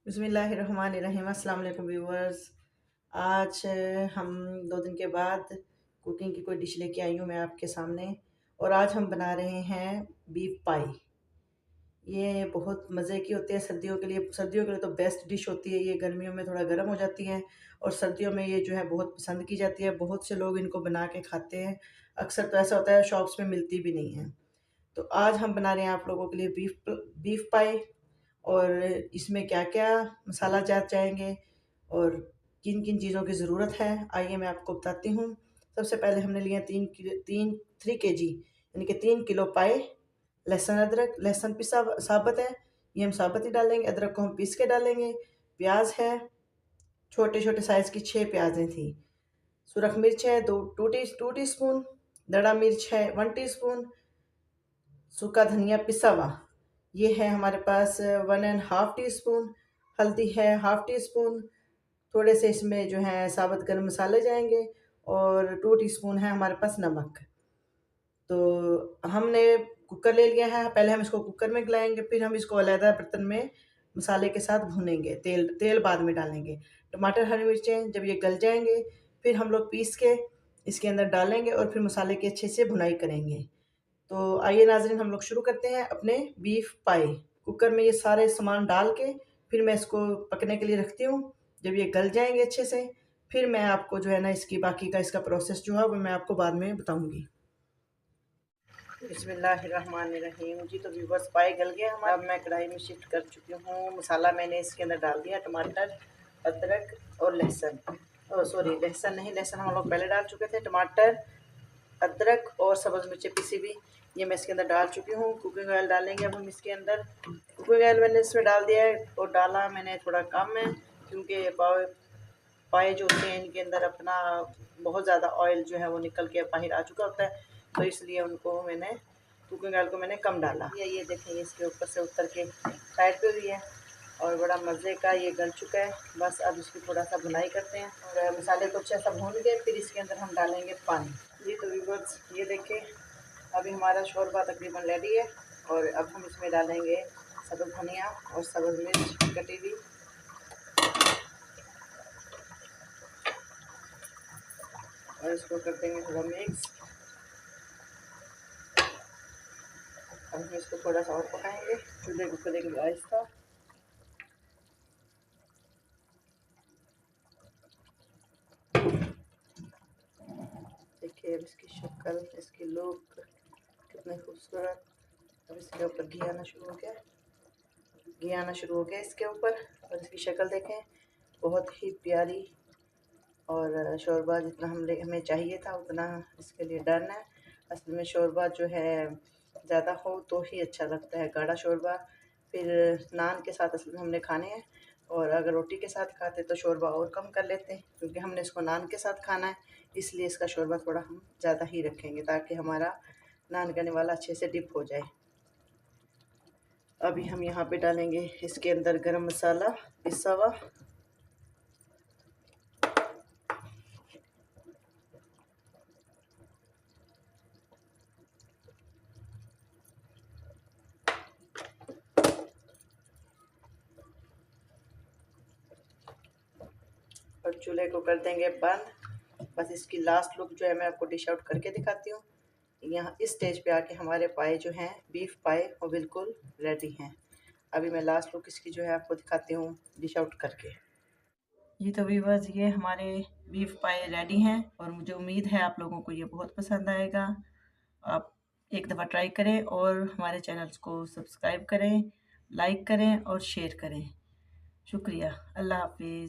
बिस्मिल्लाहिर्रहमानिर्रहीम। अस्सलाम वालेकुम व्यूवर्स। आज हम 2 दिन के बाद कुकिंग की कोई डिश लेके आई हूँ मैं आपके सामने, और आज हम बना रहे हैं बीफ पाई। ये बहुत मज़े की होती है सर्दियों के लिए तो बेस्ट डिश होती है। ये गर्मियों में थोड़ा गर्म हो जाती है और सर्दियों में ये जो है बहुत पसंद की जाती है। बहुत से लोग इनको बना के खाते हैं। अक्सर तो ऐसा होता है शॉप्स में मिलती भी नहीं है। तो आज हम बना रहे हैं आप लोगों के लिए बीफ पाई। और इसमें क्या-क्या मसाला जात जाएँगे और किन-किन चीज़ों की ज़रूरत है, आइए मैं आपको बताती हूँ। सबसे पहले हमने लिया 3 केजी यानी कि 3 किलो पाई लहसुन अदरक। लहसुन पिसा साबुत है, ये हम साबुत ही डालेंगे। अदरक को हम पीस के डालेंगे। प्याज़ है, छोटे-छोटे साइज़ की 6 प्याज़ें थी। सुरख मिर्च है 2 टीस्पून, दड़ा मिर्च है 1 टीस्पून, सूखा धनिया पिसा हुआ ये है हमारे पास 1 एंड हाफ टी स्पून, हल्दी है हाफ टी स्पून, थोड़े से इसमें जो है साबुत गरम मसाले जाएँगे और 2 टीस्पून है हमारे पास नमक। तो हमने कुकर ले लिया है, पहले हम इसको कुकर में गलाएँगे, फिर हम इसको अलग बर्तन में मसाले के साथ भूनेंगे, तेल तेल बाद में डालेंगे। टमाटर, हरी मिर्चें जब ये गल जाएँगे, फिर हम लोग पीस के इसके अंदर डालेंगे और फिर मसाले की अच्छे से भुनाई करेंगे। तो आइए नाज़रीन हम लोग शुरू करते हैं अपने बीफ पाई। कुकर में ये सारे सामान डाल के फिर मैं इसको पकने के लिए रखती हूँ। जब ये गल जाएँगे अच्छे से, फिर मैं आपको जो है ना इसकी बाकी का इसका प्रोसेस जो है वो मैं आपको बाद में बताऊँगी। बिस्मिल्लाहिर्रहमानिर्रहीम। जी तो व्यूअर्स पाई गल गया हमारा। अब मैं कढ़ाई में शिफ्ट कर चुकी हूँ। मसाला मैंने इसके अंदर डाल दिया, टमाटर, अदरक और लहसुन। सॉरी, लहसुन नहीं, लहसुन हम लोग पहले डाल चुके थे। टमाटर, अदरक और सब्ज़ मिर्चें पिसी हुई ये मैं इसके अंदर डाल चुकी हूँ। कुकिंग ऑयल डालेंगे अब हम इसके अंदर। कुकिंग ऑयल मैंने इसमें डाल दिया है और डाला मैंने थोड़ा कम है, क्योंकि पाए जो होते हैं इनके अंदर अपना बहुत ज़्यादा ऑयल जो है वो निकल के बाहर आ चुका होता है, तो इसलिए उनको मैंने कुकिंग ऑयल को मैंने कम डाला। ये देखें इसके ऊपर से उतर के साइड पे हुई है और बड़ा मज़े का ये गल चुका है। बस अब इसकी थोड़ा सा भुनाई करते हैं और मसाले को अच्छा सा भून के फिर इसके अंदर हम डालेंगे पानी। जी तो व्यूअर्स ये देखें अभी हमारा शोरबा तकरीबन रेडी है और अब हम इसमें डालेंगे सब्ज़ धनिया और सब्ज़ मिर्च कटी हुई और इसको कर देंगे थोड़ा मिक्स। अब हम इसको थोड़ा सा और पकाएंगे, चूल्हे को करेंगे आहिस्ता। देखिए अब इसकी शक्ल, इसकी लुक कितनी खूबसूरत। अब इसके ऊपर घी आना शुरू हो गया इसके ऊपर, और इसकी शक्ल देखें बहुत ही प्यारी। और शोरबा जितना हमें चाहिए था उतना इसके लिए डन है। असल में शोरबा जो है ज़्यादा हो तो ही अच्छा लगता है, गाढ़ा शोरबा। फिर नान के साथ असल में हमने खाने हैं, और अगर रोटी के साथ खाते तो शोरबा और कम कर लेते हैं, क्योंकि हमने इसको नान के साथ खाना है, इसलिए इसका शोरबा थोड़ा हम ज़्यादा ही रखेंगे ताकि हमारा नान का निवाला अच्छे से डिप हो जाए। अभी हम यहाँ पे डालेंगे इसके अंदर गरम मसाला पिसा हुआ, और चूल्हे को कर देंगे बंद। बस इसकी लास्ट लुक जो है मैं आपको डिश आउट करके दिखाती हूँ। यहाँ इस स्टेज पे आके हमारे पाए जो हैं बीफ पाए वो बिल्कुल रेडी हैं। अभी मैं लास्ट लुक इसकी जो है आपको दिखाती हूँ डिश आउट करके। जी तो व्यूवर्स ये हमारे बीफ पाए रेडी हैं और मुझे उम्मीद है आप लोगों को ये बहुत पसंद आएगा। आप एक दफ़ा ट्राई करें और हमारे चैनल्स को सब्सक्राइब करें, लाइक करें और शेयर करें। शुक्रिया। अल्लाह हाफिज़।